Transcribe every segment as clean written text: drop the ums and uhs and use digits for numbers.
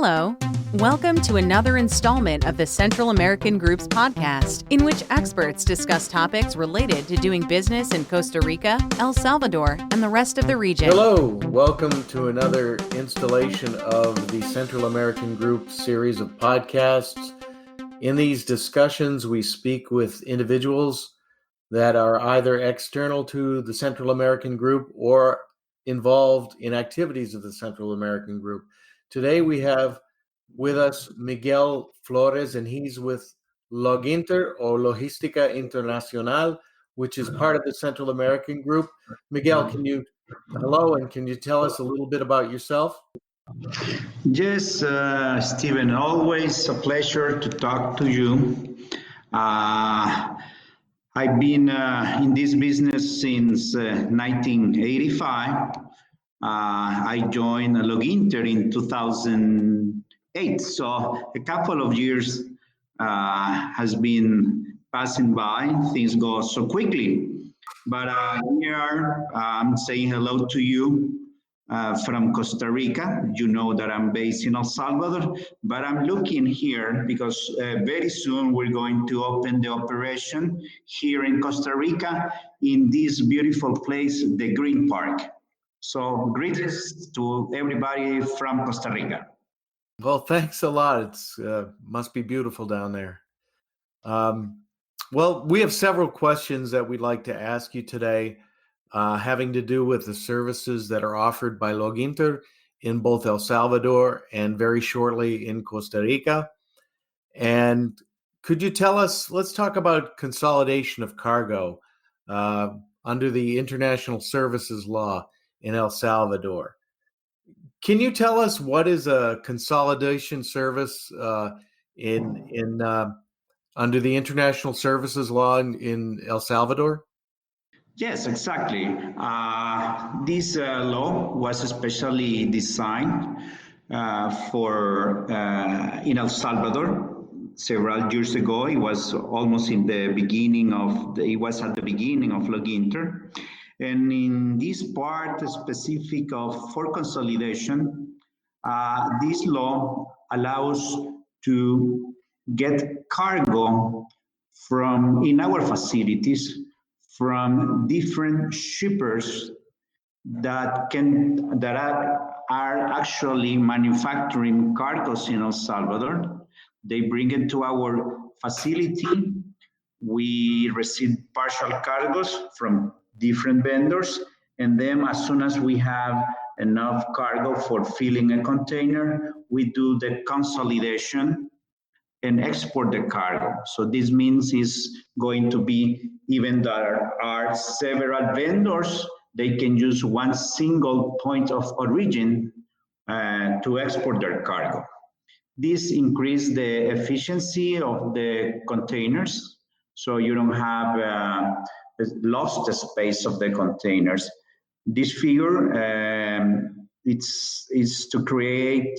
Hello. Welcome to another installment of the Central American Group's podcast, in which experts discuss topics related to doing business in Costa Rica, El Salvador, and the rest of the region. Hello. Welcome to another installation of the Central American Group series of podcasts. In these discussions, we speak with individuals that are either external to the Central American Group or involved in activities of the Central American Group. Today we have with us Miguel Flores, and he's with Loginter or Logística Internacional, which is part of the Central American Group. Miguel, hello, and can you tell us a little bit about yourself? Yes, Stephen, always a pleasure to talk to you. I've been in this business since 1985. I joined Loginter in 2008, so a couple of years has been passing by. Things go so quickly, but here I'm saying hello to you from Costa Rica. You know that I'm based in El Salvador, but I'm looking here because very soon we're going to open the operation here in Costa Rica in this beautiful place, the Green Park. So greetings to everybody from Costa Rica. Well, thanks a lot. It's must be beautiful down there. Well, we have several questions that we'd like to ask you today, having to do with the services that are offered by Loginter in both El Salvador and very shortly in Costa Rica. And could you tell us, let's talk about consolidation of cargo under the International Services Law in El Salvador. Can you tell us what is a consolidation service under the International Services Law in El Salvador? Yes, exactly. This law was especially designed for in El Salvador several years ago. It was almost at the beginning of Loginter. And in this part specific for consolidation, this law allows to get cargo in our facilities from different shippers that are actually manufacturing cargos in El Salvador. They bring it to our facility. We receive partial cargos from different vendors, and then as soon as we have enough cargo for filling a container, we do the consolidation and export the cargo. So this means it's going to be, even there are several vendors, they can use one single point of origin to export their cargo. This increases the efficiency of the containers, so you don't have lost the space of the containers. This figure is to create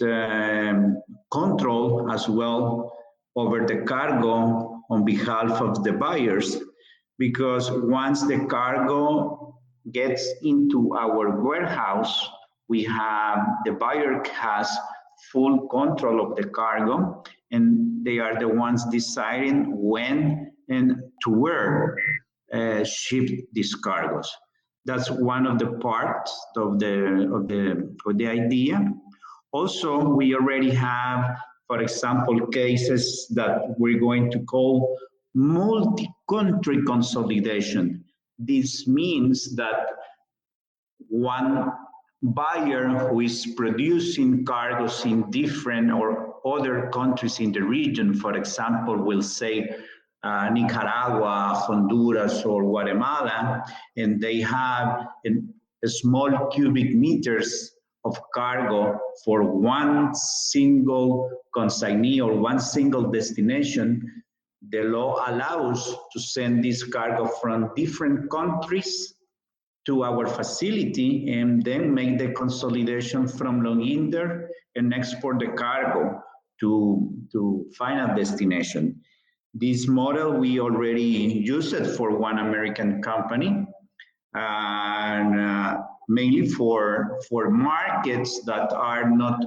control as well over the cargo on behalf of the buyers, because once the cargo gets into our warehouse, the buyer has full control of the cargo, and they are the ones deciding when and to where ship these cargos. That's one of the parts of the idea. Also, we already have, for example, cases that we're going to call multi-country consolidation. This means that one buyer who is producing cargos in different or other countries in the region, for example, will say Nicaragua, Honduras, or Guatemala, and they have a small cubic meters of cargo for one single consignee or one single destination. The law allows to send this cargo from different countries to our facility and then make the consolidation from Loginter and export the cargo to final destination. This model, we already use it for one American company, and mainly for markets that are not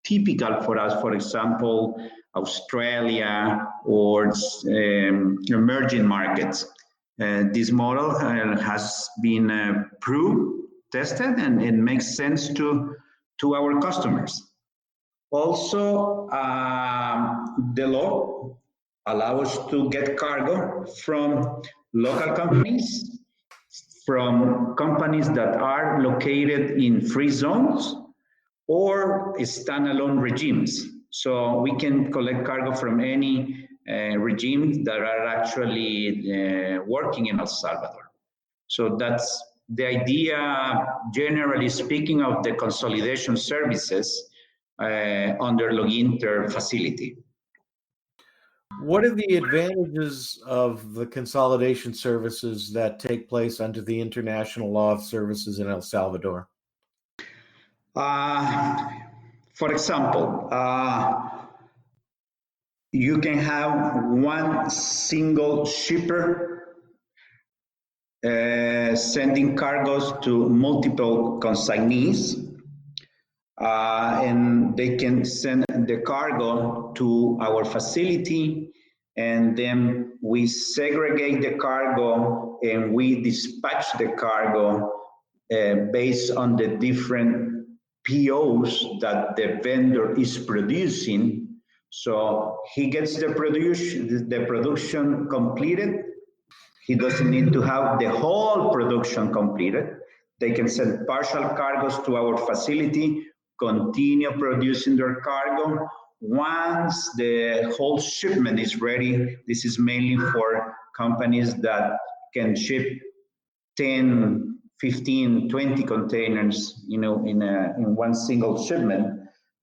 typical for us, for example, Australia or emerging markets. This model has been proved, tested, and it makes sense to our customers. Also, the law allows us to get cargo from local companies, from companies that are located in free zones or standalone regimes. So we can collect cargo from any regimes that are actually working in El Salvador. So that's the idea, generally speaking, of the consolidation services under Loginter facility. What are the advantages of the consolidation services that take place under the International Law of Services in El Salvador? For example, you can have one single shipper sending cargoes to multiple consignees, and they can send the cargo to our facility, and then we segregate the cargo and we dispatch the cargo based on the different POs that the vendor is producing. So he gets the production completed. He doesn't need to have the whole production completed. They can send partial cargoes to our facility, continue producing their cargo. Once the whole shipment is ready, this is mainly for companies that can ship 10, 15, 20 containers, in one single shipment.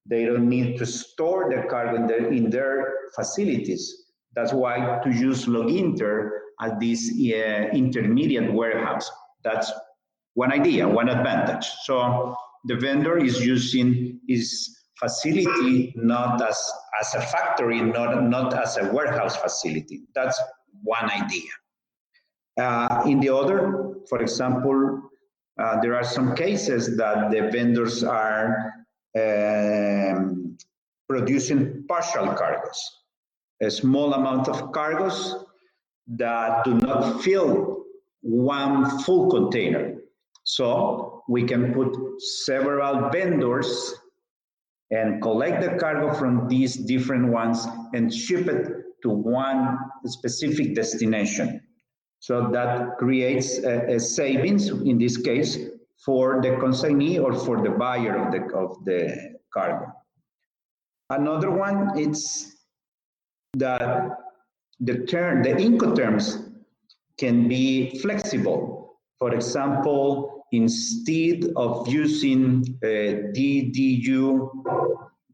They don't need to store the cargo in their facilities. That's why to use Loginter as this intermediate warehouse. That's one idea, one advantage. So the vendor is using his facility not as a factory, not as a warehouse facility. That's one idea. In the other, for example, there are some cases that the vendors are producing partial cargoes, a small amount of cargoes that do not fill one full container. So we can put several vendors and collect the cargo from these different ones and ship it to one specific destination. So that creates a savings, in this case, for the consignee or for the buyer of the cargo. Another one is that the Incoterms can be flexible. For example, instead of using DDU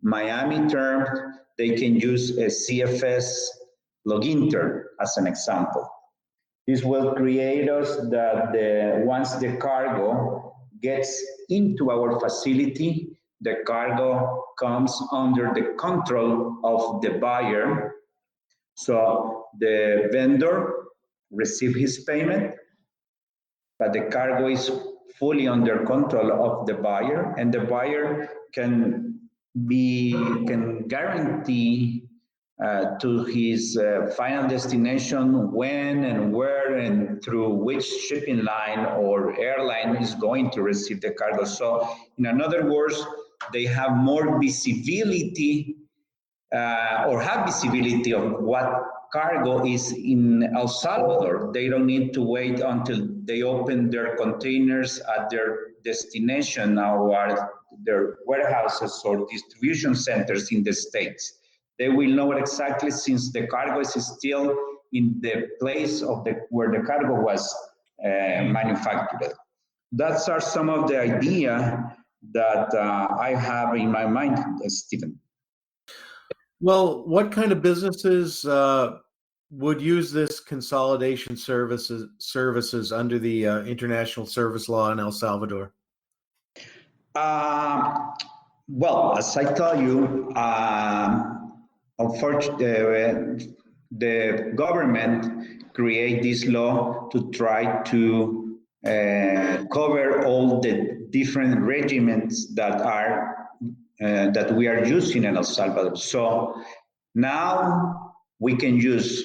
Miami term, they can use a CFS Loginter as an example. This will create us that once the cargo gets into our facility, the cargo comes under the control of the buyer. So the vendor receives his payment, but the cargo is fully under control of the buyer, and the buyer can guarantee to his final destination when and where and through which shipping line or airline is going to receive the cargo. So in other words, they have more visibility or have visibility of what cargo is in El Salvador. They don't need to wait until they open their containers at their destination or their warehouses or distribution centers in the States. They will know it exactly, since the cargo is still in the place of where the cargo was manufactured. Those are some of the ideas that I have in my mind, Stephen. Well, what kind of businesses would use this consolidation services under the international service law in El Salvador? Well, as I tell you, unfortunately, the government create this law to try to cover all the different regiments that are that we are using in El Salvador. So now we can use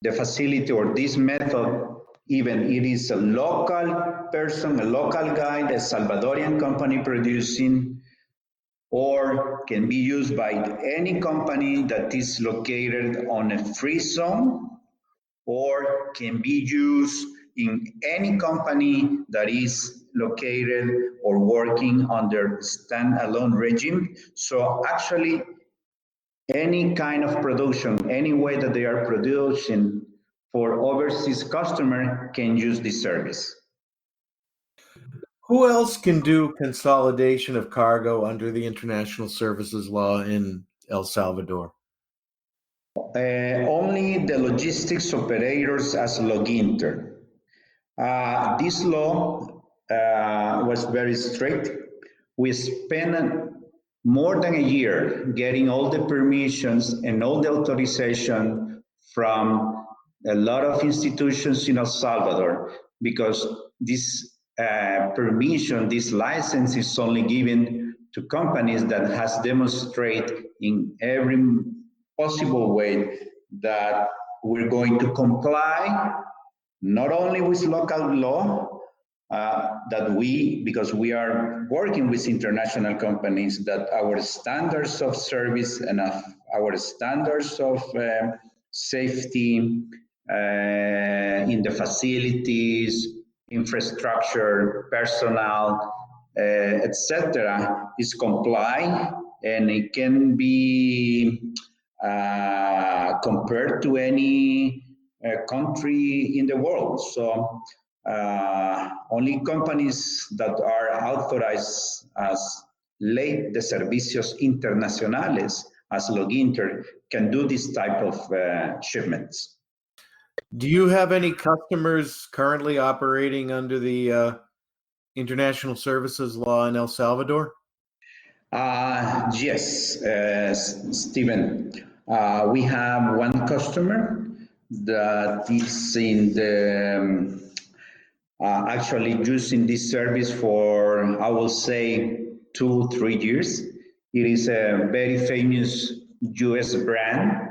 the facility or this method, even it is a local person, a local guy, a Salvadorian company producing, or can be used by any company that is located on a free zone, or can be used in any company that is located or working under standalone regime. So actually, any kind of production, any way that they are producing for overseas customer can use this service. Who else can do consolidation of cargo under the international services law in El Salvador? Only the logistics operators as Loginter. This law was very strict. We spent more than a year getting all the permissions and all the authorization from a lot of institutions in El Salvador, because this permission, this license is only given to companies that has demonstrated in every possible way that we're going to comply not only with local law, because we are working with international companies, that our standards of service and our standards of safety in the facilities, infrastructure, personnel, etc., is comply, and it can be compared to any country in the world. So only companies that are authorized as Ley de Servicios Internacionales, as Loginter, can do this type of shipments. Do you have any customers currently operating under the international services law in El Salvador? Yes, Stephen. We have one customer that is in the actually using this service for, I will say, 2-3 years. It is a very famous US brand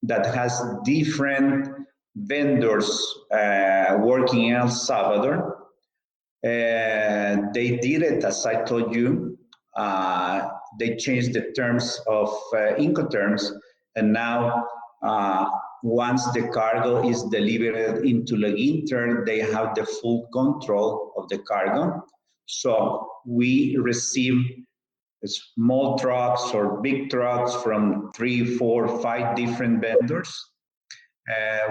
that has different vendors working in El Salvador. They did it, as I told you, they changed the terms of Incoterms, and now once the cargo is delivered into Loginter, they have the full control of the cargo. So we receive small trucks or big trucks from 3, 4, 5 different vendors.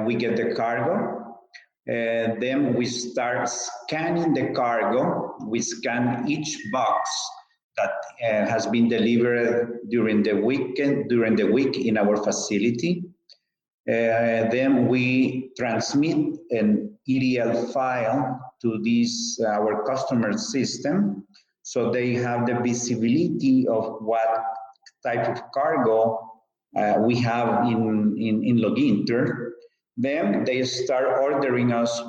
We get the cargo, and then we start scanning the cargo. We scan each box that has been delivered during the week in our facility. Then we transmit an EDL file to this our customer system, so they have the visibility of what type of cargo we have in Loginter. Then they start ordering us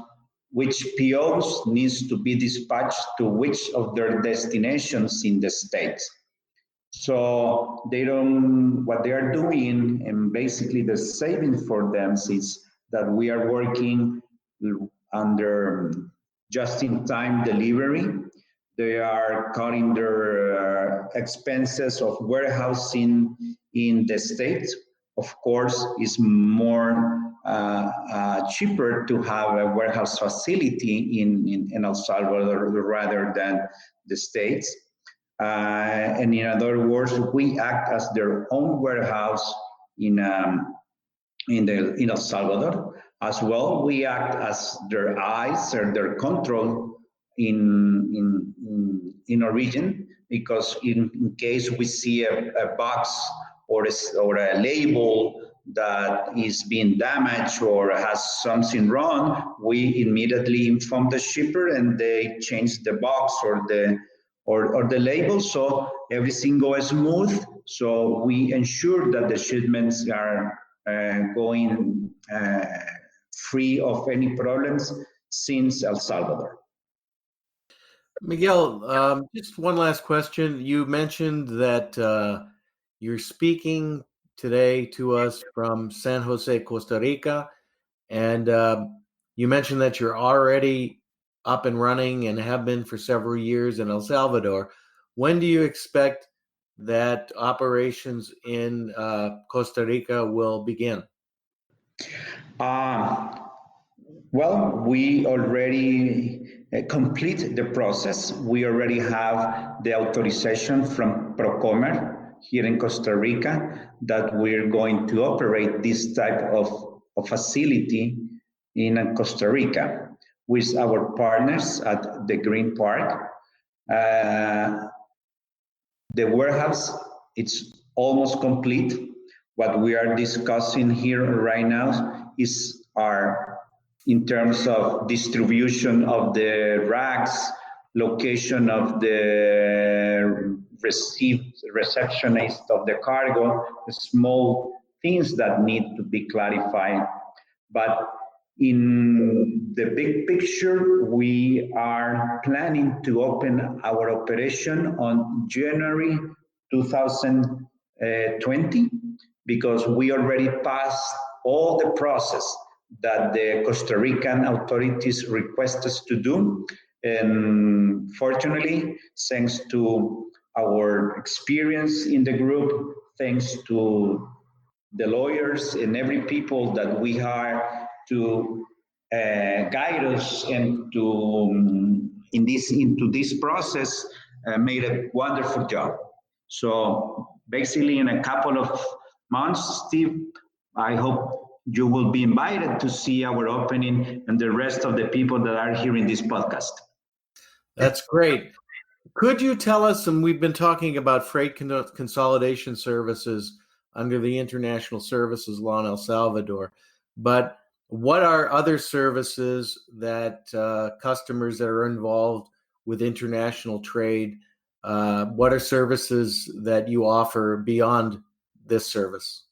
which POs needs to be dispatched to which of their destinations in the States. So what they are doing, and basically the saving for them is that we are working under just-in-time delivery. They are cutting their expenses of warehousing in the States. Of course, it's more cheaper to have a warehouse facility in El Salvador rather than the States. And in other words, we act as their own warehouse in El Salvador. As well, we act as their eyes or their control in origin, because in case we see a box or a label that is being damaged or has something wrong, we immediately inform the shipper and they change the box or the label, so everything goes smooth. So we ensure that the shipments are going free of any problems since El Salvador. Miguel, just one last question. You mentioned that you're speaking today to us from San Jose, Costa Rica, and you mentioned that you're already up and running and have been for several years in El Salvador. When do you expect that operations in Costa Rica will begin? Uh, well, we already complete the process. We already have the authorization from Procomer here in Costa Rica that we're going to operate this type of facility in Costa Rica with our partners at the Green Park. Uh, the warehouse, it's almost complete. What we are discussing here right now is our, in terms of distribution of the racks, location of the receptionist of the cargo, small things that need to be clarified. But in the big picture, we are planning to open our operation on January 2020 because we already passed all the process that the Costa Rican authorities request us to do. And fortunately, thanks to our experience in the group, thanks to the lawyers and every people that we hire to guide us and to into this process made a wonderful job. So basically, in a couple of months, Steve, I hope you will be invited to see our opening and the rest of the people that are hearing this podcast. That's great. Could you tell us, and we've been talking about freight consolidation services under the International Services Law in El Salvador, but what are other services that customers that are involved with international trade, what are services that you offer beyond this service?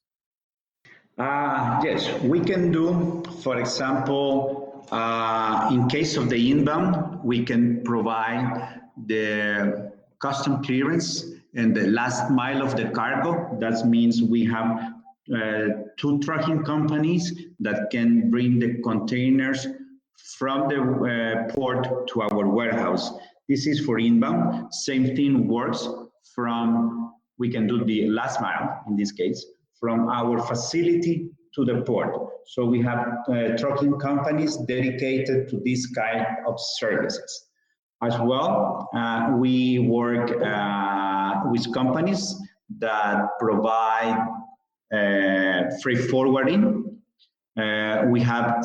Yes, we can do, for example, in case of the inbound, we can provide the custom clearance and the last mile of the cargo. That means we have two trucking companies that can bring the containers from the port to our warehouse. This is for inbound. Same thing works from, we can do the last mile in this case, from our facility to the port. So we have trucking companies dedicated to this kind of services. As well, we work with companies that provide freight forwarding. We have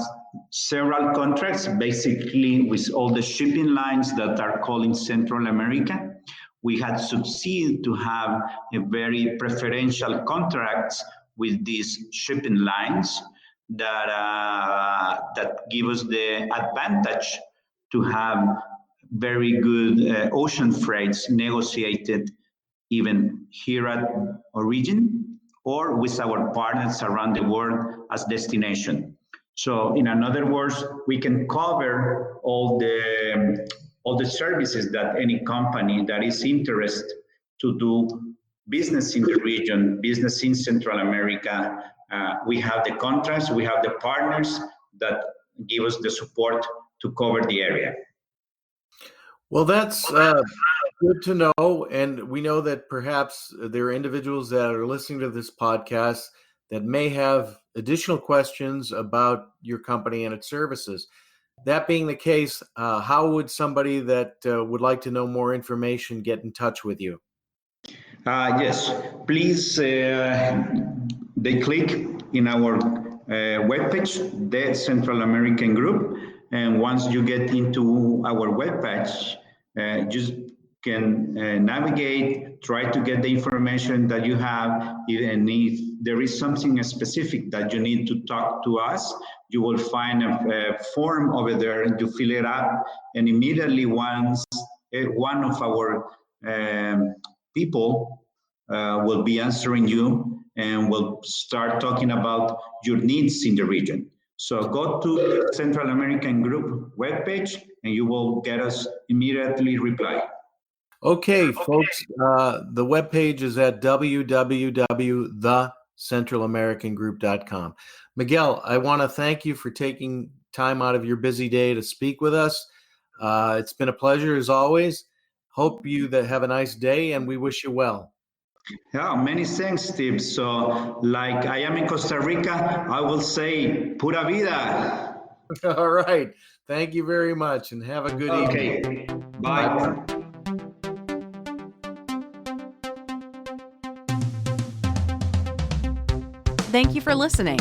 several contracts, basically with all the shipping lines that are called in Central America. We had succeeded to have a very preferential contracts with these shipping lines that give us the advantage to have very good ocean freights negotiated even here at origin or with our partners around the world as destination. So in other words, we can cover all the services that any company that is interested to do business in the region, business in Central America. We have the contracts, we have the partners that give us the support to cover the area. Well, that's good to know. And we know that perhaps there are individuals that are listening to this podcast that may have additional questions about your company and its services. That being the case, how would somebody that would like to know more information get in touch with you? Yes, please, they click in our webpage, the Central American Group, and once you get into our webpage, just can navigate, try to get the information that you have, and if there is something specific that you need to talk to us, you will find a form over there, you fill it up, and immediately once one of our people will be answering you and will start talking about your needs in the region. So go to the Central American Group webpage and you will get us immediately reply. Okay, folks, the webpage is at www.thecentralamericangroup.com. Miguel, I want to thank you for taking time out of your busy day to speak with us. It's been a pleasure as always. Hope you that have a nice day, and we wish you well. Yeah, many thanks, Steve. So, like I am in Costa Rica, I will say pura vida. All right. Thank you very much, and have a good evening. Okay, bye. Thank you for listening.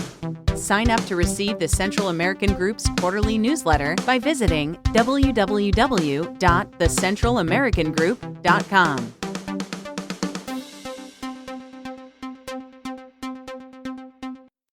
Sign up to receive the Central American Group's quarterly newsletter by visiting www.thecentralamericangroup.com.